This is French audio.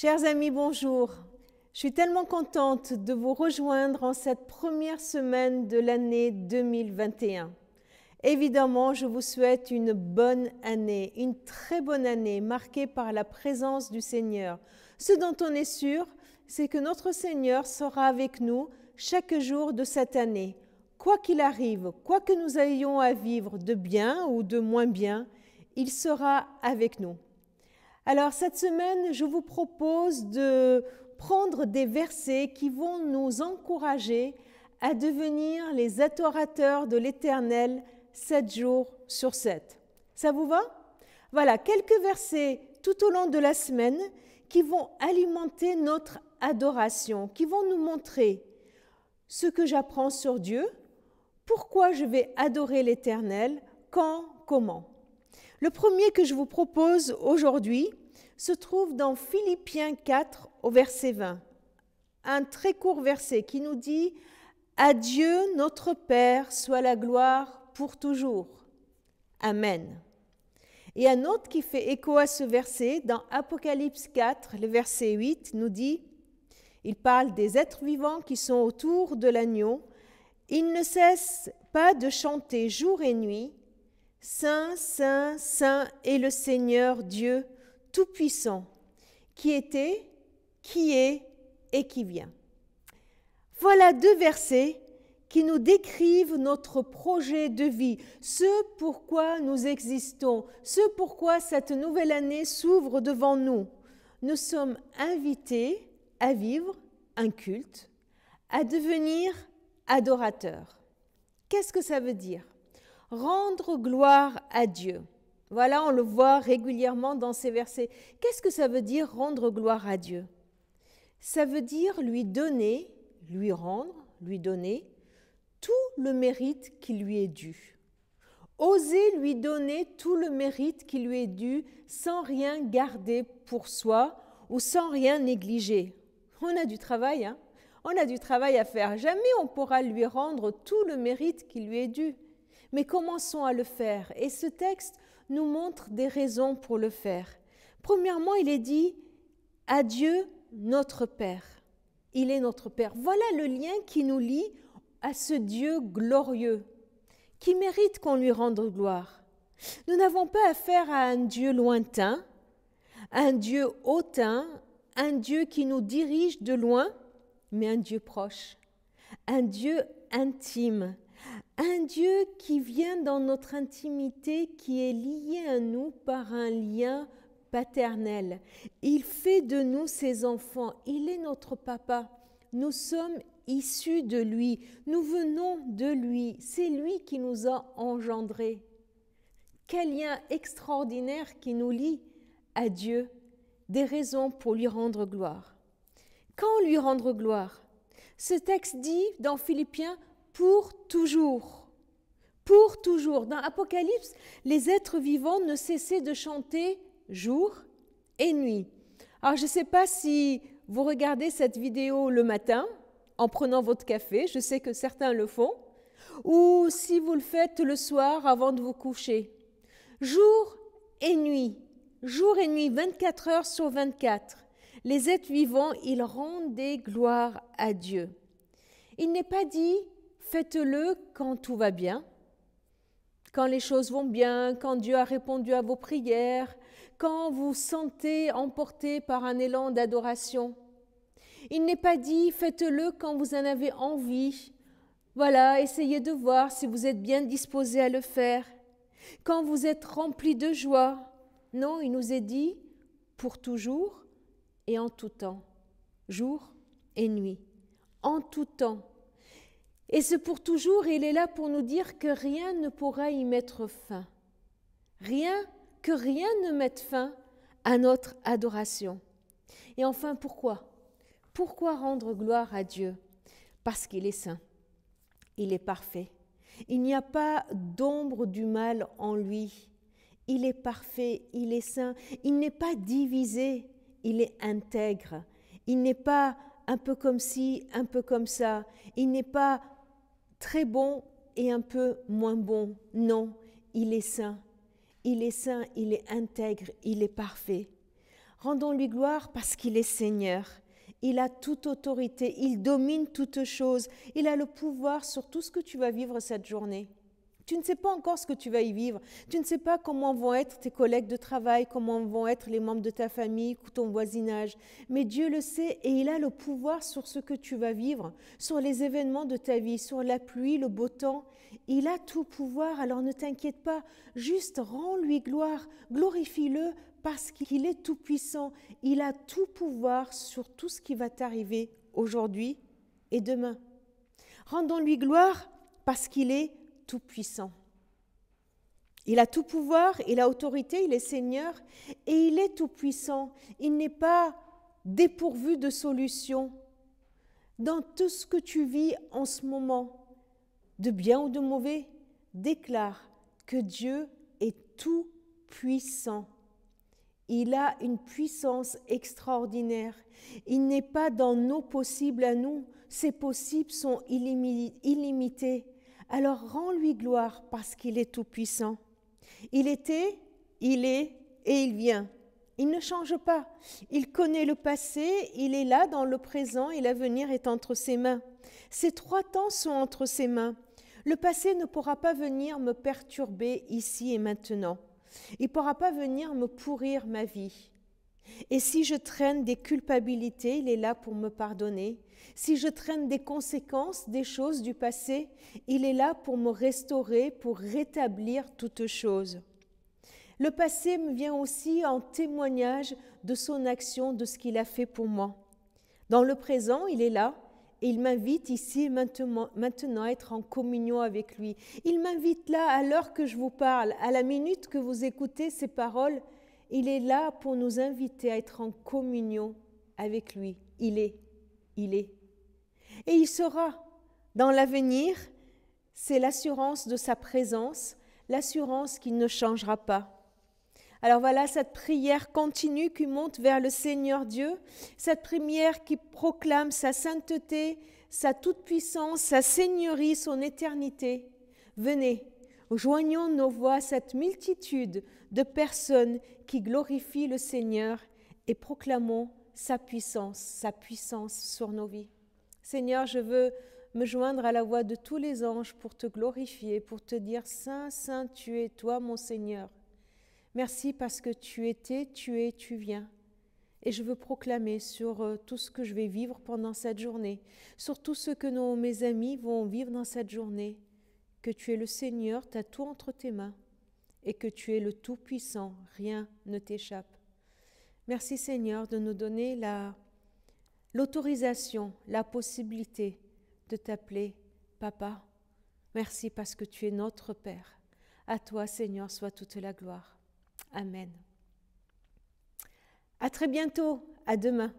Chers amis, bonjour. Je suis tellement contente de vous rejoindre en cette première semaine de l'année 2021. Évidemment, je vous souhaite une bonne année, une très bonne année marquée par la présence du Seigneur. Ce dont on est sûr, c'est que notre Seigneur sera avec nous chaque jour de cette année. Quoi qu'il arrive, quoi que nous ayons à vivre de bien ou de moins bien, il sera avec nous. Alors cette semaine, je vous propose de prendre des versets qui vont nous encourager à devenir les adorateurs de l'Éternel 7 jours sur 7. Ça vous va? Voilà, quelques versets tout au long de la semaine qui vont alimenter notre adoration, qui vont nous montrer ce que j'apprends sur Dieu, pourquoi je vais adorer l'Éternel, quand, comment. Le premier que je vous propose aujourd'hui se trouve dans Philippiens 4 au verset 20. Un très court verset qui nous dit « À Dieu notre Père soit la gloire pour toujours. Amen ». Et un autre qui fait écho à ce verset, dans Apocalypse 4, le verset 8, nous dit « Il parle des êtres vivants qui sont autour de l'agneau. Ils ne cessent pas de chanter jour et nuit. Saint, Saint, Saint est le Seigneur Dieu Tout-Puissant, qui était, qui est et qui vient. » Voilà deux versets qui nous décrivent notre projet de vie, ce pourquoi nous existons, ce pourquoi cette nouvelle année s'ouvre devant nous. Nous sommes invités à vivre un culte, à devenir adorateurs. Qu'est-ce que ça veut dire ? Rendre gloire à Dieu. Voilà, on le voit régulièrement dans ces versets. Qu'est-ce que ça veut dire rendre gloire à Dieu ? Ça veut dire lui donner, lui rendre, lui donner tout le mérite qui lui est dû. Oser lui donner tout le mérite qui lui est dû sans rien garder pour soi ou sans rien négliger. On a du travail, hein ? On a du travail à faire. Jamais on pourra lui rendre tout le mérite qui lui est dû. Mais commençons à le faire. Et ce texte nous montre des raisons pour le faire. Premièrement, il est dit « À Dieu, notre Père ». Il est notre Père. Voilà le lien qui nous lie à ce Dieu glorieux, qui mérite qu'on lui rende gloire. Nous n'avons pas affaire à un Dieu lointain, un Dieu hautain, un Dieu qui nous dirige de loin, mais un Dieu proche, un Dieu intime, un Dieu qui vient dans notre intimité, qui est lié à nous par un lien paternel. Il fait de nous ses enfants. Il est notre papa. Nous sommes issus de lui. Nous venons de lui. C'est lui qui nous a engendrés. Quel lien extraordinaire qui nous lie à Dieu. Des raisons pour lui rendre gloire. Quand lui rendre gloire ? Ce texte dit dans Philippiens « pour toujours ». Pour toujours. Dans Apocalypse, les êtres vivants ne cessaient de chanter jour et nuit. Alors, je ne sais pas si vous regardez cette vidéo le matin en prenant votre café, je sais que certains le font, ou si vous le faites le soir avant de vous coucher. Jour et nuit, 24 heures sur 24, les êtres vivants, ils rendent des gloires à Dieu. Il n'est pas dit « faites-le quand tout va bien », quand les choses vont bien, quand Dieu a répondu à vos prières, quand vous vous sentez emporté par un élan d'adoration. Il n'est pas dit « faites-le quand vous en avez envie ». Voilà, essayez de voir si vous êtes bien disposé à le faire. Quand vous êtes rempli de joie. Non, il nous est dit « pour toujours et en tout temps, jour et nuit, en tout temps ». Et ce pour toujours, il est là pour nous dire que rien ne pourra y mettre fin. Que rien ne mette fin à notre adoration. Et enfin, pourquoi ? Pourquoi rendre gloire à Dieu ? Parce qu'il est saint, il est parfait. Il n'y a pas d'ombre du mal en lui. Il est parfait, il est saint. Il n'est pas divisé, il est intègre. Il n'est pas un peu comme ci, un peu comme ça. Il n'est pas très bon et un peu moins bon. Non, il est saint. Il est saint, il est intègre, il est parfait. Rendons-lui gloire parce qu'il est Seigneur. Il a toute autorité, il domine toutes choses, il a le pouvoir sur tout ce que tu vas vivre cette journée. Tu ne sais pas encore ce que tu vas y vivre. Tu ne sais pas comment vont être tes collègues de travail, comment vont être les membres de ta famille ou ton voisinage. Mais Dieu le sait et il a le pouvoir sur ce que tu vas vivre, sur les événements de ta vie, sur la pluie, le beau temps. Il a tout pouvoir, alors ne t'inquiète pas. Juste rends-lui gloire, glorifie-le parce qu'il est tout-puissant. Il a tout pouvoir sur tout ce qui va t'arriver aujourd'hui et demain. Rendons-lui gloire parce qu'il est tout-puissant. Il a tout pouvoir, il a autorité, il est Seigneur et il est tout-puissant. Il n'est pas dépourvu de solution. Dans tout ce que tu vis en ce moment, de bien ou de mauvais, déclare que Dieu est tout-puissant. Il a une puissance extraordinaire. Il n'est pas dans nos possibles à nous. Ses possibles sont illimités. Alors rends-lui gloire parce qu'il est tout-puissant. Il était, il est et il vient. Il ne change pas. Il connaît le passé, il est là dans le présent et l'avenir est entre ses mains. Ces 3 temps sont entre ses mains. Le passé ne pourra pas venir me perturber ici et maintenant. Il ne pourra pas venir me pourrir ma vie. Et si je traîne des culpabilités, il est là pour me pardonner. Si je traîne des conséquences, des choses du passé, il est là pour me restaurer, pour rétablir toutes choses. Le passé me vient aussi en témoignage de son action, de ce qu'il a fait pour moi. Dans le présent, il est là et il m'invite ici maintenant à être en communion avec lui. Il m'invite là, à l'heure que je vous parle, à la minute que vous écoutez ces paroles, il est là pour nous inviter à être en communion avec lui. Il est. Et il sera dans l'avenir, c'est l'assurance de sa présence, l'assurance qu'il ne changera pas. Alors voilà cette prière continue qui monte vers le Seigneur Dieu, cette prière qui proclame sa sainteté, sa toute-puissance, sa seigneurie, son éternité. Venez, joignons nos voix à cette multitude de personnes qui glorifient le Seigneur et proclamons sa puissance sur nos vies. Seigneur, je veux me joindre à la voix de tous les anges pour te glorifier, pour te dire « Saint, Saint, tu es toi, mon Seigneur ». Merci parce que tu étais, tu es, tu viens. Et je veux proclamer sur tout ce que je vais vivre pendant cette journée, sur tout ce que mes amis vont vivre dans cette journée, que tu es le Seigneur, tu as tout entre tes mains et que tu es le Tout-Puissant, rien ne t'échappe. Merci Seigneur de nous donner l'autorisation, la possibilité de t'appeler Papa. Merci parce que tu es notre Père. À toi Seigneur soit toute la gloire. Amen. À très bientôt, à demain.